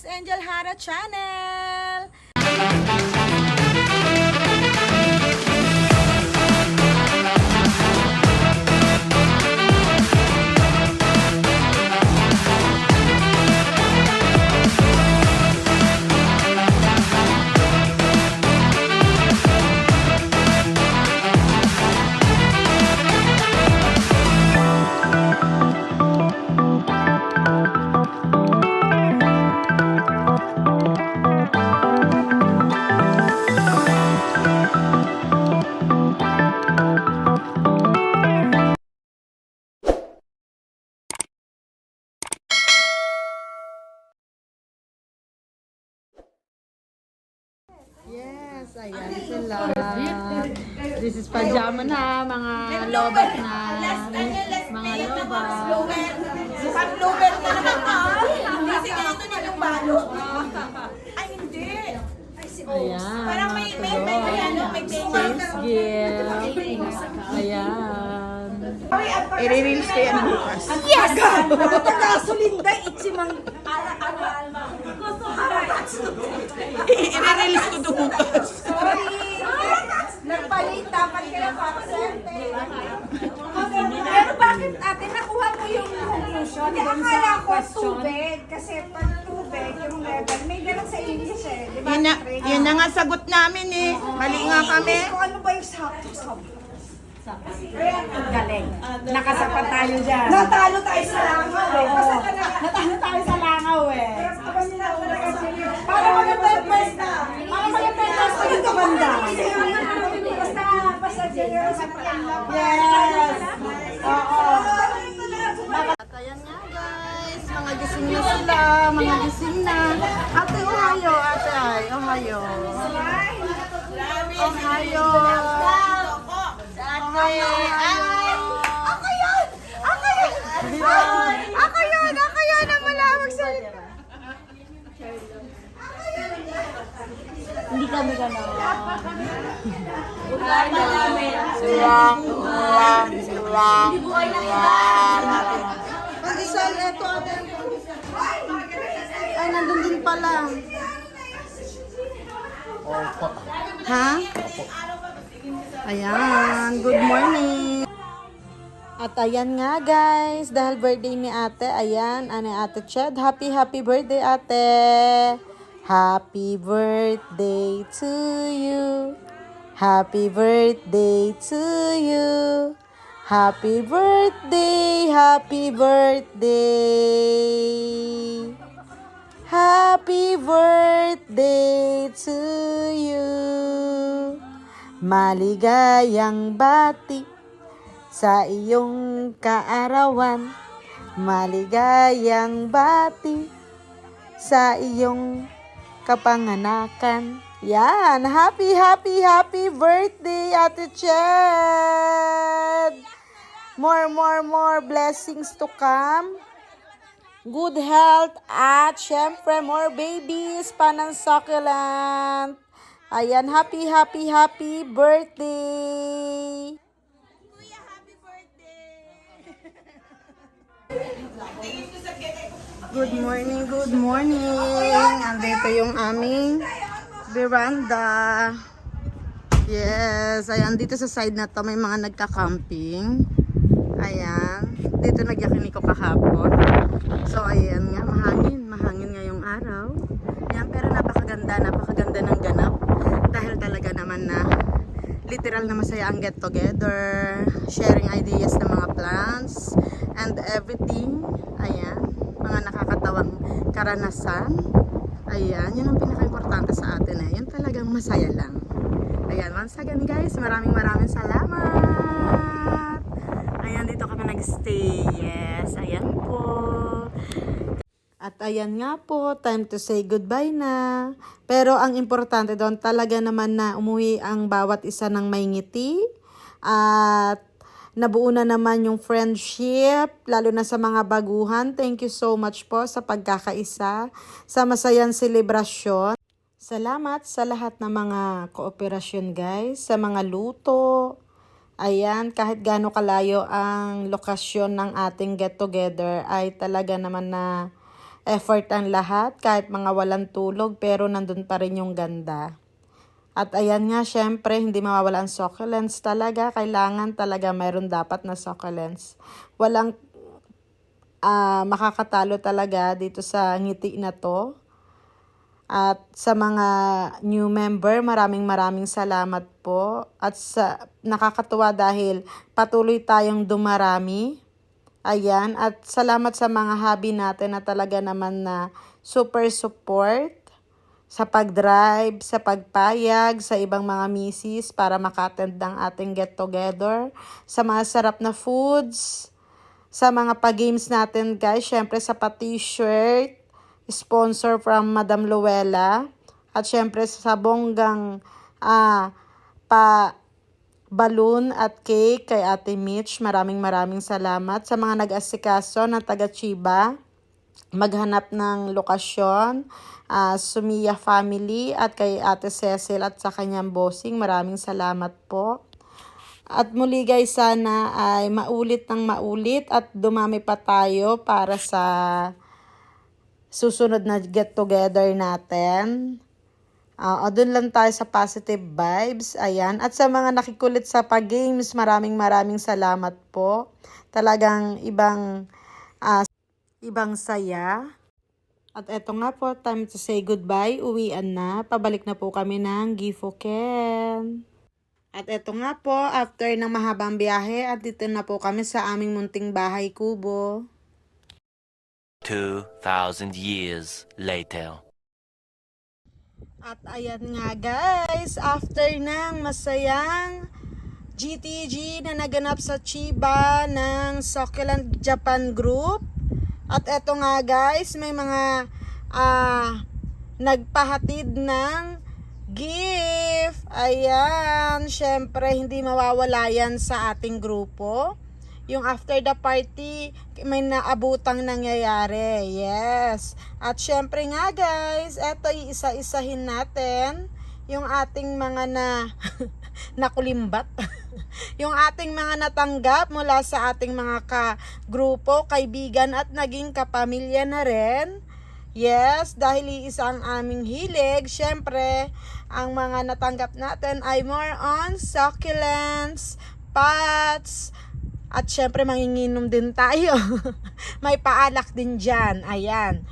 Angel Hara Channel! Yes, ayan sila. This is pajama na, mga lobat na. Mga lobat. Mukhang blueber na naman ka. Kasi ganito na yung balo. Ay, hindi. Ayan, Parang may James Gill. Ayan. I-reels ko yan bukas. Yes! Natagasolinda, itsimang alma. I-reels ko bukas. Sorry. Nagpalit, dapat kaya paksente. Pero bakit ate, nakuha mo yung conclusion doon sa question? Tubig, kasi pag tubig, yung level, may ganun sa English eh. Diba? Yun na nga sagot namin eh. Mali nga kami. Kung ano ba yung sakto? Galing. Nakasapat tayo dyan. Natalo tayo sa langaw eh. Natalo tayo sa langaw eh. Para maganda yung first na. Para maganda yung first na yung kamanda. Basta generous at yes. Oo. At ayan nga guys, mga gising na sila, mga gising na. Ate, Ohio, ate ay, Ohio. Ohio. Ohio. Ako yun! Ako yun! Ako yun! Ako yun! Ang malawag salita. Hindi kami gano'n. Pag-isal, eto ate. Ay, nandun din pala. Ha? Ayan, good morning. At ayan nga guys, dahil birthday ni ate, ayan, ate Ched. Happy birthday ate. Happy birthday to you. Happy birthday to you. Happy birthday, happy birthday. Happy birthday to you. Maligayang bati sa iyong kaarawan. Maligayang bati sa iyong kapanganakan. Yan, happy birthday Ate Ched. More blessings to come. Good health at syempre more babies panang succulent. Ayan, happy birthday. Kuya, happy birthday! Good morning. Andito yung aming veranda. Yes, ayan, dito sa side na to may mga nagka-camping. Ayan, dito nagyakin ko kahapon. So ayan nga, mahangin ngayong araw. Ayan, pero napakaganda ng ganap. Dahil talaga naman na literal na masaya ang get together, sharing ideas ng mga plans and everything. Ayan, mga nakakatawang karanasan. Ayan, yun ang pinaka-importante sa atin eh. Yun talagang masaya lang. Ayan, once again guys, maraming salamat. Ayan, dito kami nag-stay. Yes, ayan po. At ayan nga po, time to say goodbye na. Pero ang importante doon talaga naman na umuwi ang bawat isa ng may ngiti. At nabuo na naman yung friendship, lalo na sa mga baguhan. Thank you so much po sa pagkakaisa, sa masayang selebrasyon. Salamat sa lahat ng mga kooperasyon guys, sa mga luto. Ayan, kahit gaano kalayo ang lokasyon ng ating get together ay talaga naman na effort ang lahat, kahit mga walang tulog, pero nandun pa rin yung ganda. At ayan nga, syempre, hindi mawawala ang succulents talaga. Kailangan talaga mayroon dapat na succulents. Walang makakatalo talaga dito sa ngiti na to. At sa mga new member, maraming salamat po. At nakakatuwa dahil patuloy tayong dumarami. Ayan, at salamat sa mga hobby natin na talaga naman na super support sa pag-drive, sa pagpayag, sa ibang mga misis para maka-attend ng ating get-together, sa mga sarap na foods, sa mga pa-games natin guys, syempre sa pa-t-shirt, sponsor from Madam Luella, at syempre sa bonggang balloon at cake kay Ate Mitch. Maraming salamat sa mga nag-asikaso ng taga Chiba maghanap ng lokasyon, Sumia family at kay Ate Cecil at sa kanyang bossing. Maraming salamat po. At muli guys, sana ay maulit ng maulit at dumami pa tayo para sa susunod na get together natin. Doon lang tayo sa positive vibes. Ayan. At sa mga nakikulit sa pag-games, maraming salamat po. Talagang ibang saya. At eto nga po, time to say goodbye. Uwian na. Pabalik na po kami ng Gifoken. At eto nga po, after ng mahabang biyahe, at dito na po kami sa aming munting bahay kubo. 2,000 years later. At ayan nga guys, after ng masayang GTG na naganap sa Chiba ng Succulent Japan Group. At eto nga guys, may mga nagpahatid ng gift. Ayan, syempre hindi mawawala yan sa ating grupo. Yung after the party, may naabutang nangyayari. Yes. At syempre nga guys, eto iisa-isahin natin yung ating mga nakulimbat. Yung ating mga natanggap mula sa ating mga grupo, kaibigan at naging kapamilya na rin. Yes, dahil iisa ang aming hilig, syempre, ang mga natanggap natin ay more on succulents, pots, at syempre manginginom din tayo. May paalak din dyan. Ayan.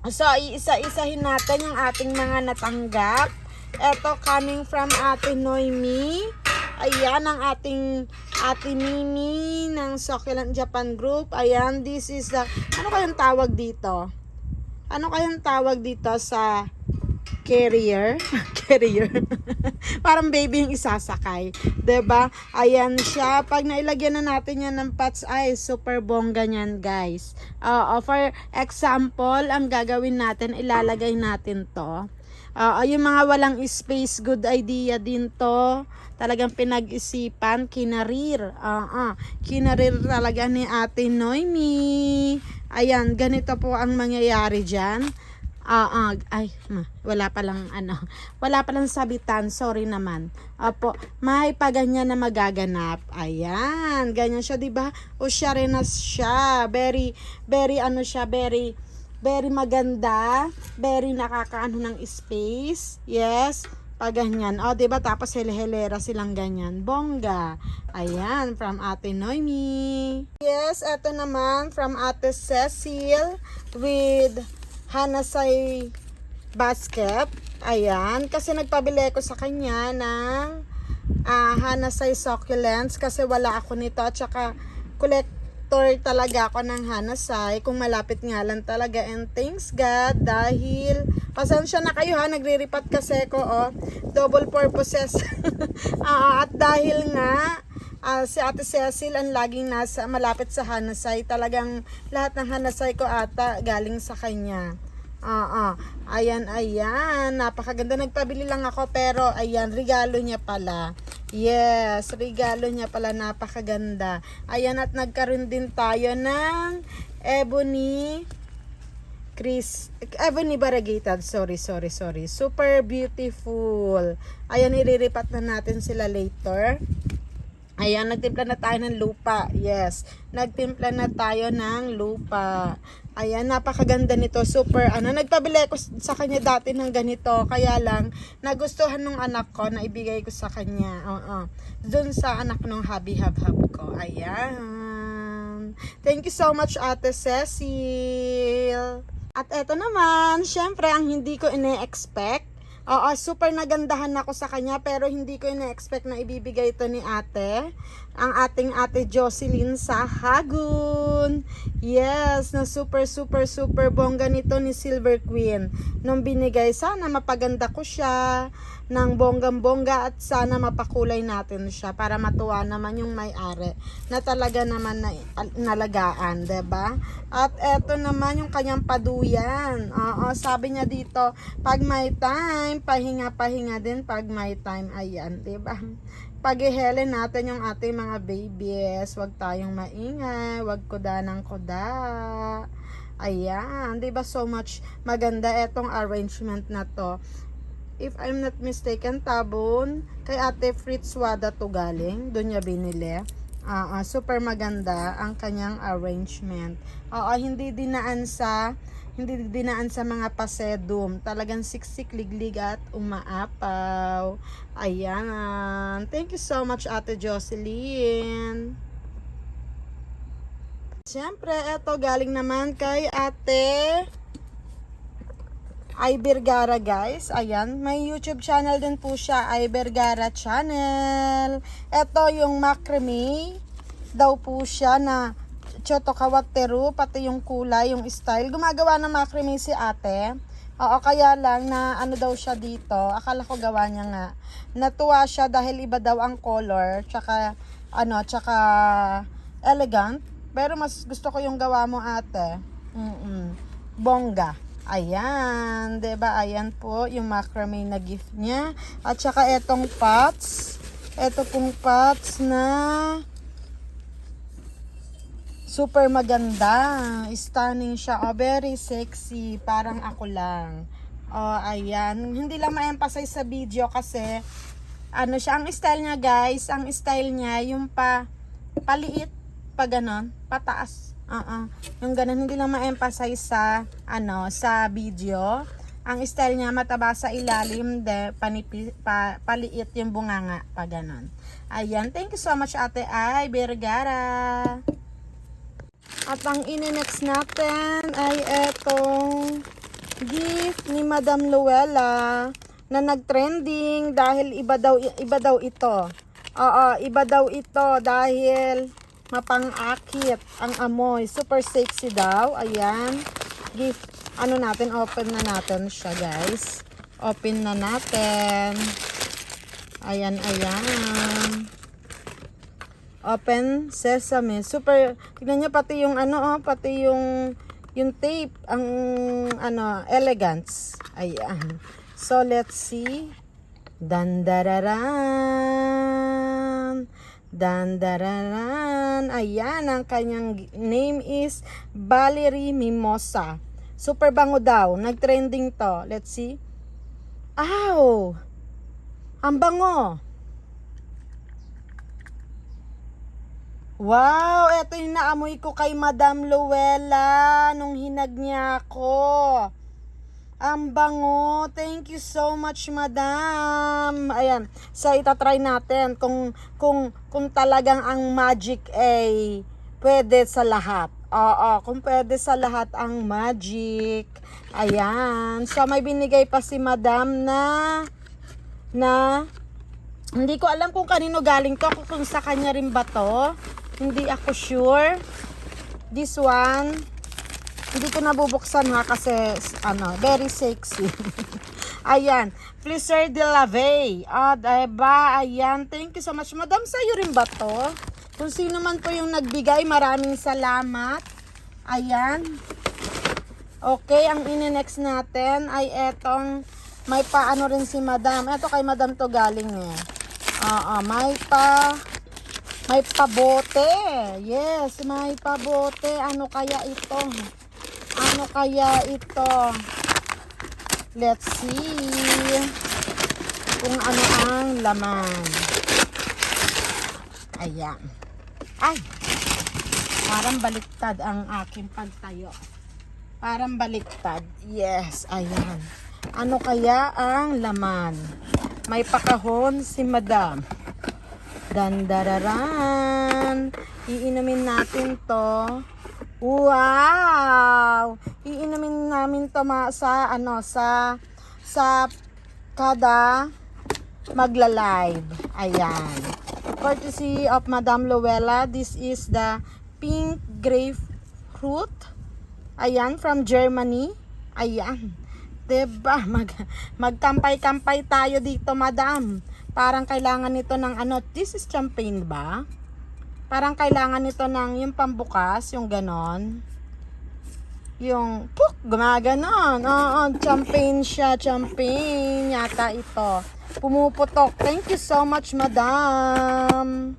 So, iisa-isahin natin yung ating mga natanggap. Ito coming from Ate Noemi. Ayan, ang ating Ate Mimi ng Succulent Japan Group. Ayan, this is ano kayong tawag dito? Ano kayong tawag dito sa carrier? Carrier. Parang baby yung isasakay. 'Di ba? Ayan siya. Pag nailagyan na natin yan ng pots, ay super bongga niyan, guys. For example, ang gagawin natin, ilalagay natin to. Yung mga walang space, good idea din to. Talagang pinag-isipan, kinarir. Kinarir talaga ni Ate Noemi. Ayan, ganito po ang mangyayari dyan. Wala palang sabitan, sorry naman. Opo, may paganyan na magaganap. Ayan, ganyan siya, 'di ba? O siya rin na siya. Very maganda, very nakakaano ng space. Yes, paganyan. O, 'di ba? Tapos hele-helera silang ganyan. Bongga. Ayan, from Ate Noemi. Yes, eto naman from Ate Cecil with Hanasay basket. Ayan, kasi nagpabili ko sa kanya ng Hanasay succulents kasi wala ako nito at saka collector talaga ako ng Hanasay kung malapit nga lang talaga, and thanks God dahil pasensya na kayo ha, nagre-repat kasi ko double purposes. At dahil nga si Ate Cecil ang laging nasa malapit sa Hanasay, talagang lahat ng Hanasay ko ata galing sa kanya. Ayan, napakaganda. Nagpabili lang ako pero ayan, regalo niya pala. Yes, regalo niya pala, napakaganda. Ayan, at nagkaroon din tayo ng ebony variegated. Sorry. Super beautiful. Ayan, iriripat na natin sila later. Ayan, nagtimpla na tayo ng lupa. Yes, nagtimpla na tayo ng lupa. Ayan, napakaganda nito. Super, nagpabili ko sa kanya dati ng ganito. Kaya lang, nagustuhan ng anak ko na ibigay ko sa kanya. Doon sa anak ng hubby-hub ko. Ayan. Thank you so much, Ate Cecil. At eto naman, syempre, ang hindi ko ine-expect. Super nagandahan ako sa kanya pero hindi ko ina-expect na ibibigay ito ni ate. Ang ating ate Jocelyn sa Hagun. Yes, na super bongga nito ni Silver Queen. Nung binigay, sana mapaganda ko siya ng bonggang-bongga at sana mapakulay natin siya para matuwa naman yung may-ari na talaga naman na nalagaan, 'di ba? At eto naman yung kanyang paduyan. Sabi niya dito, pag may time, pahinga din pag may time. Ayan, 'di ba? Pag-ihelin natin yung ating mga babies, wag tayong maingay, wag kuda ng kuda. Ayan, 'di ba, so much maganda etong arrangement na to. If I'm not mistaken, Tabon, kay Ate Fritz Wada to galing, doon niya binili. Super maganda ang kanyang arrangement. Hindi dinaan sa mga pasedum. Talagang siksik, liglig at umaapaw. Ayan. Thank you so much, Ate Jocelyn. Siyempre, eto galing naman kay Ate Ay Vergara, guys. Ayan, may YouTube channel din po siya, Ay Vergara channel. Ito yung macrame daw po siya na chotokawateru, pati yung kulay, yung style. Gumagawa ng macrame si ate. Kaya lang na daw siya dito. Akala ko gawa niya nga. Natuwa siya dahil iba daw ang color, tsaka elegant. Pero mas gusto ko yung gawa mo, ate. Bongga. Ayan, 'di ba? Ayan po yung macrame na gift niya. At saka etong pots. Ito pong pots na super maganda. Stunning siya. Very sexy. Parang ako lang. Ayan. Hindi lang ma-emphasize sa video kasi siya. Ang style niya, guys. Ang style niya yung paliit. Pa ganon. Pataas. Yung ganun, hindi lang ma-emphasize sa video. Ang style niya mataba sa ilalim, paliit yung bunganga, pa ganon. Ayan, thank you so much, Ate Ay Vergara. At ang ini-next natin ay etong gift ni Madam Luella na nag-trending dahil iba daw ito. Iba daw ito dahil mapang-akit ang amoy. Super sexy daw. Ayan. Gift. Natin. Open na natin siya, guys. Open na natin. Ayan. Open sesame. Super. Tignan nyo pati yung pati yung tape. Ang elegance. Ayan. So, let's see. Dandararan. Ayan, ang kanyang name is Valerie Mimosa. Super bango daw. Nag-trending to. Let's see. Ow! Ang bango. Wow! Ito yung naamoy ko kay Madam Luella nung hinag niya ako. Ang bango. Thank you so much, Madam. Ayan. So, itatry natin kung talagang ang magic ay pwede sa lahat. Kung pwede sa lahat ang magic. Ayan. So, may binigay pa si Madam na hindi ko alam kung kanino galing to. Kung sa kanya rin ba to. Hindi ako sure. This one, hindi ko nabubuksan kasi very sexy. Ayan, Fleur de la Veille. Diba? Ayan, thank you so much. Madam, sa'yo rin ba to? Kung sino man po yung nagbigay, maraming salamat. Ayan. Okay, ang ini-next natin ay etong may rin si Madam. Ito kay Madam to galing eh. May pabote. Yes, may pabote. Ano kaya ito? Let's see kung ano ang laman. Ayan. Ay! Parang baliktad ang aking pagtayo. Parang baliktad. Yes, ayan. Ano kaya ang laman? May pakahon si Madam. Dandararan. Iinumin natin to. Wow! Iinumin namin to sa kada magla-live. Ayan. Courtesy of Madam Luella, this is the pink grapefruit. Ayan, from Germany. Ayan. Diba? Magkampay-kampay tayo dito, Madam. Parang kailangan nito ng this is champagne ba? Parang kailangan nito ng yung pambukas, yung ganon. Yung, gumaganon. Oo, champagne siya, champagne. Yata ito. Pumuputok. Thank you so much, Madam.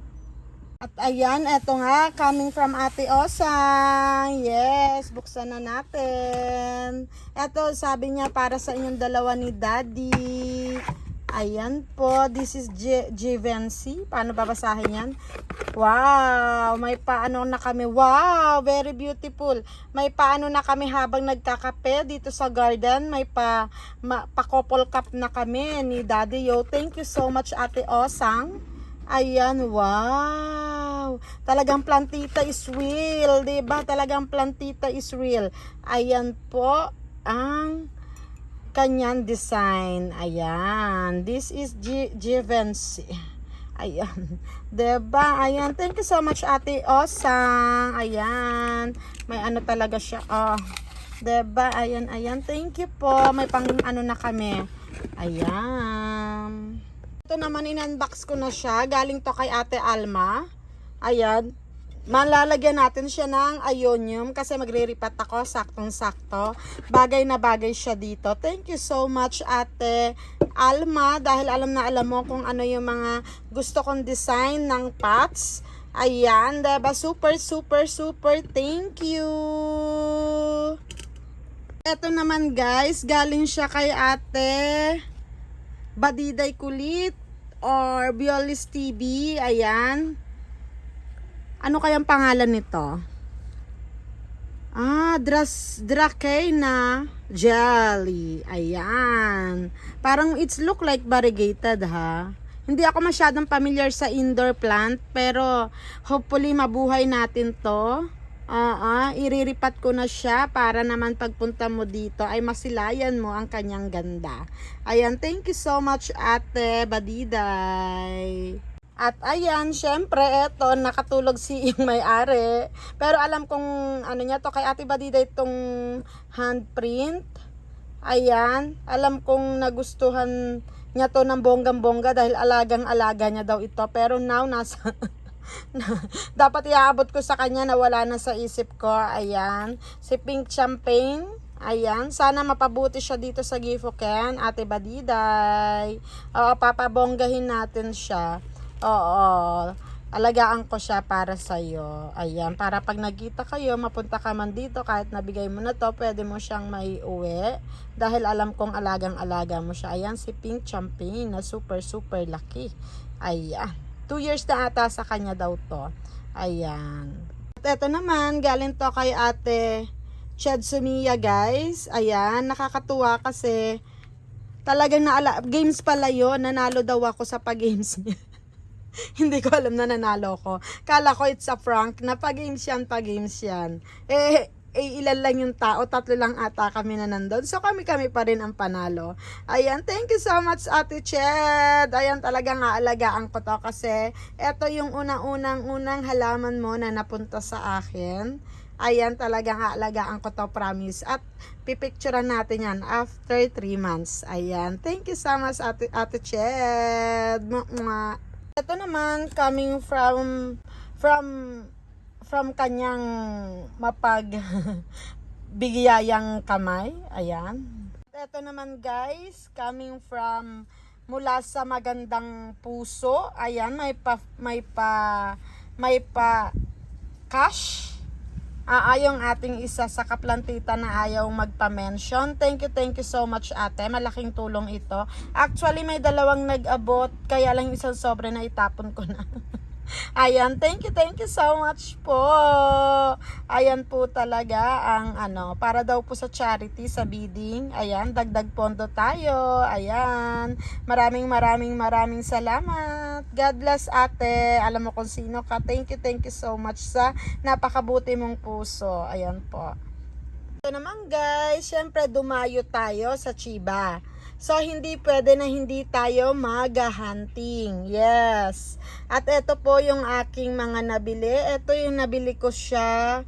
At ayan, eto nga, coming from Ate Osang. Yes, buksan na natin. Eto, sabi niya, para sa inyong dalawa ni Daddy. Ayan po, this is Givenchy. Paano babasahin yan? Wow, may paano na kami. Wow, very beautiful. May paano na kami habang nagkakape dito sa garden. May pa-couple cup na kami ni Daddy Yo. Thank you so much, Ate Osang. Ayan, wow. Talagang plantita is real, 'di ba? Talagang plantita is real. Ayan po ang kanyang design. Ayan. This is Givenchy. Ayan. 'Di ba? Ayan. Thank you so much, Ate Osang. Ayan. May ano talaga siya. Oh. 'Di ba? Ayan, ayan. Thank you po. May pang na kami. Ayan. Ito naman, in-unbox ko na siya. Galing to kay Ate Alma. Ayan. Malalagyan natin siya ng ionium kasi magre-repat ako. Saktong-sakto. Bagay na bagay siya dito. Thank you so much, Ate Alma. Dahil alam na alam mo kung ano yung mga gusto kong design ng pots. Ayan. Diba? Super, super, super. Thank you. Ito naman, guys. Galing siya kay Ate Badiday Kulit or Biolis TV. Ayan. Ano kayang pangalan nito? Dracaena jelly. Ayan. Parang it's look like variegated, ha. Hindi ako masyadong familiar sa indoor plant, pero hopefully mabuhay natin to. Iriripat ko na siya para naman pagpunta mo dito ay masilayan mo ang kanyang ganda. Ayan, thank you so much, Ate Badiday. At ayan, syempre, eto, nakatulog si yung may-ari. Pero alam kong, ano niya to, kay Ate Badiday itong handprint. Ayan, alam kong nagustuhan niya to ng bonggang-bongga dahil alagang-alaga niya daw ito. Pero now, dapat iaabot ko sa kanya na wala na sa isip ko. Ayan, si Pink Champagne. Ayan, sana mapabuti siya dito sa Gifoken, Ate Badiday. Oo, papabonggahin natin siya. Oo, alagaan ko siya para sa'yo. Ayan, para pag nagkita kayo, mapunta ka man dito, kahit nabigay mo na to, pwede mo siyang maiuwi. Dahil alam kong alagang-alaga mo siya. Ayan, si Pink Champagne na super, super laki. Ayan. 2 years na ata sa kanya daw to. Ayan. At ito naman, galing to kay Ate Chedsumiya, guys. Ayan, nakakatuwa kasi talagang games pala yun. Nanalo daw ako sa pag-games niya. Hindi ko alam na nanalo ko. Kala ko it's a prank na pag-games yan. Ilan lang yung tao, 3 lang ata kami na nandun. So kami pa rin ang panalo. Ayan, thank you so much, Ate Ched. Ayan, talagang aalagaan ko to kasi eto yung unang halaman mo na napunta sa akin. Ayan, talagang aalagaan ko to, promise. At pipicturean natin yan after 3 months. Ayan, thank you so much, Ate Ched. Ito naman, coming from kanyang bigyayang kamay. Ayan. Ito naman, guys, coming from mula sa magandang puso. Ayan, may pa cash. Yung ating isa sa kaplantita na ayaw magpa-mention. Thank you so much, ate. Malaking tulong ito. Actually, may 2 nag-abot, kaya lang isang sobre na itapon ko na. Ayan, thank you so much po. Ayan po talaga ang para daw po sa charity, sa bidding. Ayan, dagdag pondo tayo. Ayan, maraming salamat. God bless ate. Alam mo kung sino ka. Thank you so much sa napakabuti mong puso. Ayan po. Ito naman guys, syempre dumayo tayo sa Chiba. So, hindi pwede na hindi tayo mag-hunting. Yes. At ito po yung aking mga nabili. Ito yung nabili ko siya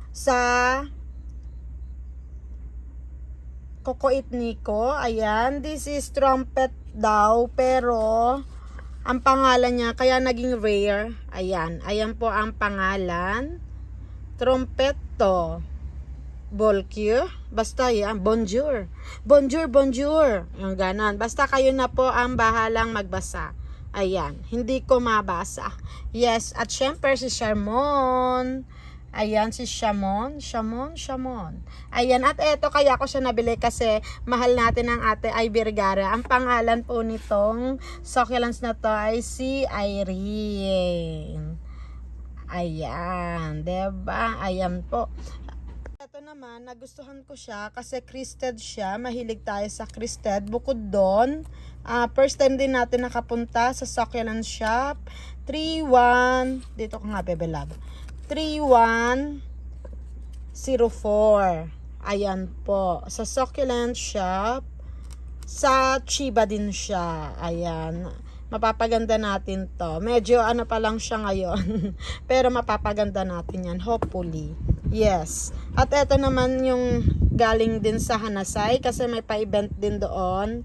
sa Kukuit Niko. Ayan. This is trumpet daw. Pero, ang pangalan niya, kaya naging rare. Ayan. Ayan po ang pangalan. Trumpet to. Bolcue, basta yan, bonjour, yung ganon, basta kayo na po ang bahalang magbasa. Ayan, hindi ko mabasa. Yes, at syempre si Shamon. Ayan, si Shamon. Ayan, at eto kaya ko siya nabili kasi mahal natin ang ate ay Vergara. Ang pangalan po nitong succulents na to ay si Irene. Ayan, diba? Ayan po. Ito naman, nagustuhan ko siya kasi crested siya. Mahilig tayo sa crested. Bukod doon, first time din natin nakapunta sa succulent shop. 31, dito ko nga bebelab. 3104. Ayan po. Sa succulent shop. Sa Chiba din siya. Ayan. Mapapaganda natin to. Medyo pa lang siya ngayon. Pero mapapaganda natin yan. Hopefully. Yes. At ito naman yung galing din sa Hanasay kasi may pa-event din doon.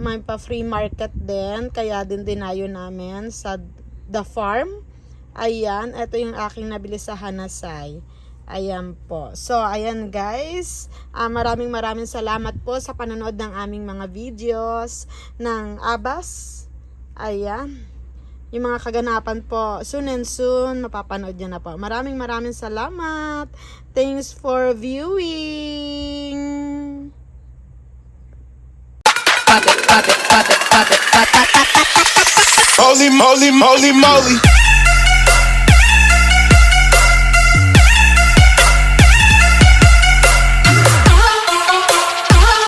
May pa-free market din. Kaya din dinayo namin sa The Farm. Ayan. Ito yung aking nabili sa Hanasay. Ayan po. So, ayan guys. Maraming salamat po sa panonood ng aming mga videos ng Abas. Ayan. Yung mga kaganapan po, soon and soon, mapapanood nyo na po. Maraming salamat. Thanks for viewing. Holy moly, moly, moly.